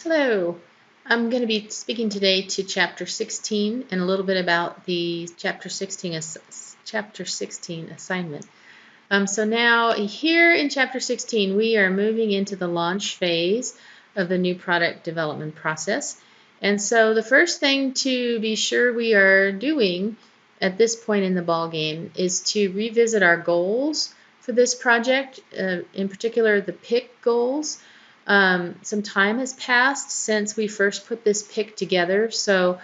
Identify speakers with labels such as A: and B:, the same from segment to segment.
A: Hello, I'm going to be speaking today to Chapter 16 and a little bit about the Chapter 16 assignment. So now here in Chapter 16 we are moving into the launch phase of the new product development process. And so the first thing to be sure we are doing at this point in the ball game is to revisit our goals for this project, in particular the PIC goals. Some time has passed since we first put this pick together, so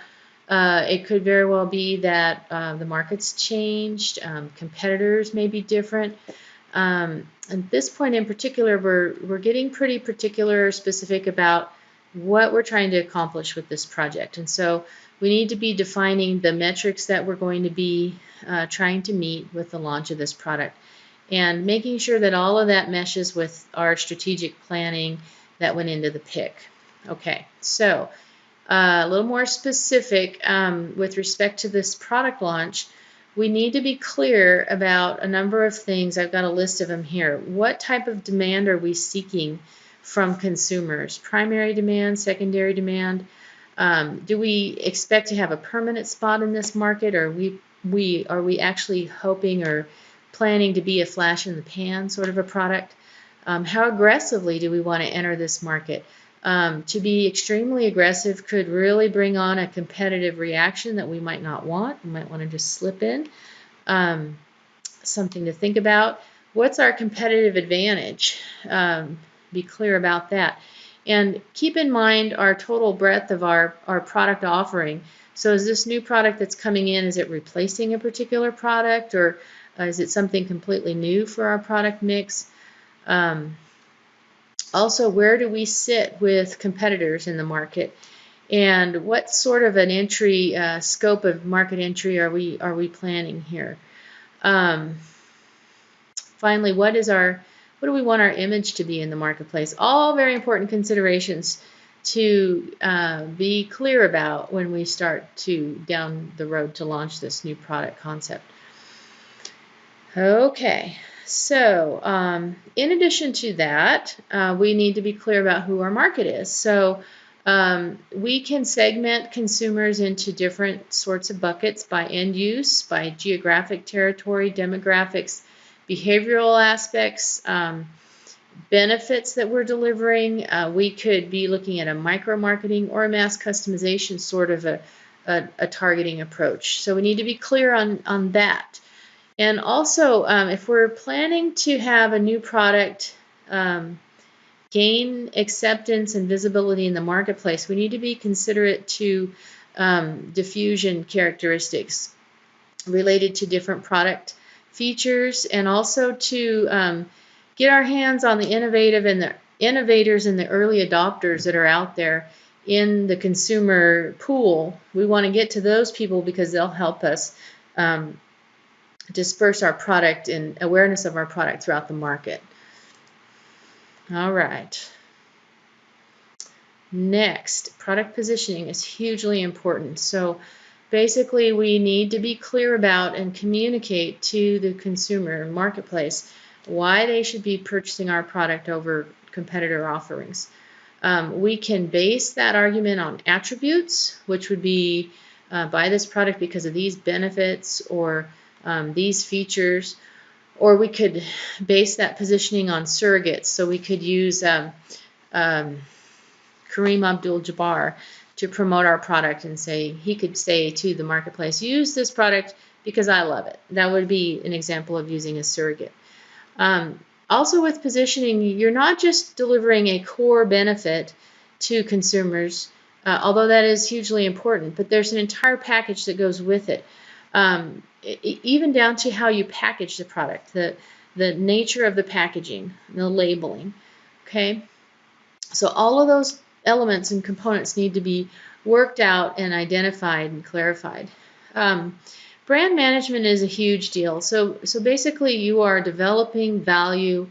A: it could very well be that the market's changed, competitors may be different. At this point in particular, we're getting pretty particular, specific about what we're trying to accomplish with this project, and so we need to be defining the metrics that we're going to be trying to meet with the launch of this product, and making sure that all of that meshes with our strategic planning that went into the pick. Okay, so a little more specific with respect to this product launch, we need to be clear about a number of things. I've got a list of them here. What type of demand are we seeking from consumers? Primary demand, secondary demand? Do we expect to have a permanent spot in this market, or are we actually hoping or planning to be a flash in the pan sort of a product? How aggressively do we want to enter this market? To be extremely aggressive could really bring on a competitive reaction that we might not want. We might want to just slip in. Something to think about. What's our competitive advantage? Be clear about that. And keep in mind our total breadth of our product offering. So is this new product that's coming in, is it replacing a particular product, or is it something completely new for our product mix? Also, where do we sit with competitors in the market, and what sort of an entry scope of market entry are we planning here? Finally, what do we want our image to be in the marketplace? All very important considerations to be clear about when we start down the road to launch this new product concept. Okay, so in addition to that, we need to be clear about who our market is. So we can segment consumers into different sorts of buckets by end use, by geographic territory, demographics, behavioral aspects, benefits that we're delivering. We could be looking at a micro-marketing or a mass customization sort of a targeting approach. So we need to be clear on that. And also, if we're planning to have a new product gain acceptance and visibility in the marketplace, we need to be considerate to diffusion characteristics related to different product features, and also to get our hands on the innovators and the early adopters that are out there in the consumer pool. We want to get to those people because they'll help us disperse our product and awareness of our product throughout the market. All right. Next, product positioning is hugely important. So basically, we need to be clear about and communicate to the consumer marketplace why they should be purchasing our product over competitor offerings. We can base that argument on attributes, which would be buy this product because of these benefits or these features, or we could base that positioning on surrogates. So we could use Kareem Abdul-Jabbar to promote our product, and he could say to the marketplace, use this product because I love it. That would be an example of using a surrogate. Also with positioning, you're not just delivering a core benefit to consumers, although that is hugely important, but there's an entire package that goes with it. Even down to how you package the product, the nature of the packaging, the labeling. Okay, so all of those elements and components need to be worked out and identified and clarified. Brand management is a huge deal. So basically, you are developing value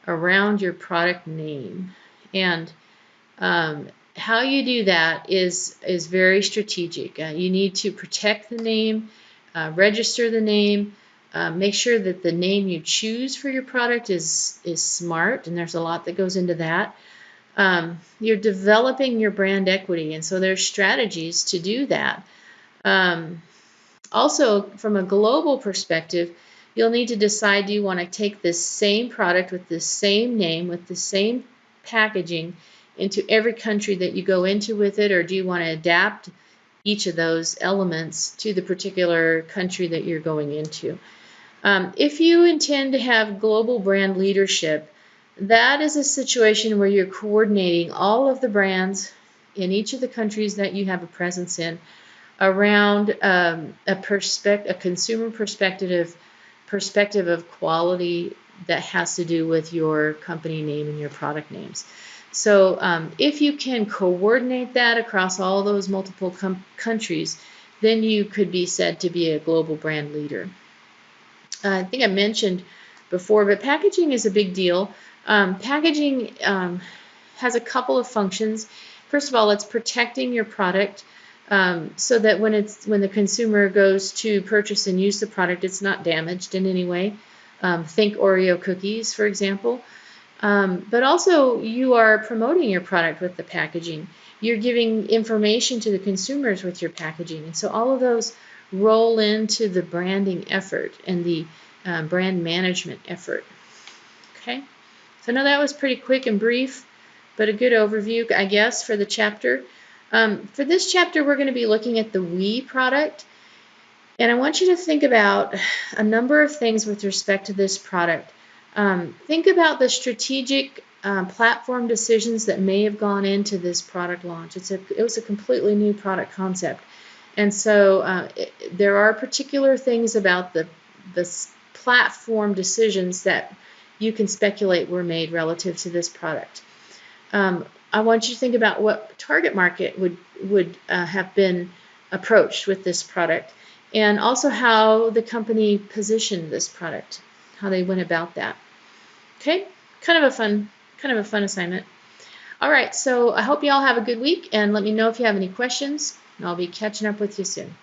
A: around your product name, and how you do that is very strategic. You need to protect the name. Register the name, make sure that the name you choose for your product is smart, and there's a lot that goes into that. You're developing your brand equity, and so there's strategies to do that. Also, from a global perspective, you'll need to decide, do you want to take this same product with the same name, with the same packaging into every country that you go into with it, or do you want to adapt each of those elements to the particular country that you're going into? If you intend to have global brand leadership, that is a situation where you're coordinating all of the brands in each of the countries that you have a presence in around a consumer perspective of quality that has to do with your company name and your product names. So if you can coordinate that across all those multiple countries, then you could be said to be a global brand leader. I think I mentioned before, but packaging is a big deal. Packaging has a couple of functions. First of all, it's protecting your product so that when the consumer goes to purchase and use the product, it's not damaged in any way. Think Oreo cookies, for example. But also, you are promoting your product with the packaging. You're giving information to the consumers with your packaging. And so all of those roll into the branding effort and the brand management effort. Okay, so I know that was pretty quick and brief, but a good overview, I guess, for the chapter. For this chapter, we're going to be looking at the We product. And I want you to think about a number of things with respect to this product. Think about the strategic platform decisions that may have gone into this product launch. It was a completely new product concept. And so there are particular things about the platform decisions that you can speculate were made relative to this product. I want you to think about what target market would have been approached with this product, and also how the company positioned this product, how they went about that. Okay, kind of a fun assignment. All right, so I hope you all have a good week, and let me know if you have any questions, and I'll be catching up with you soon.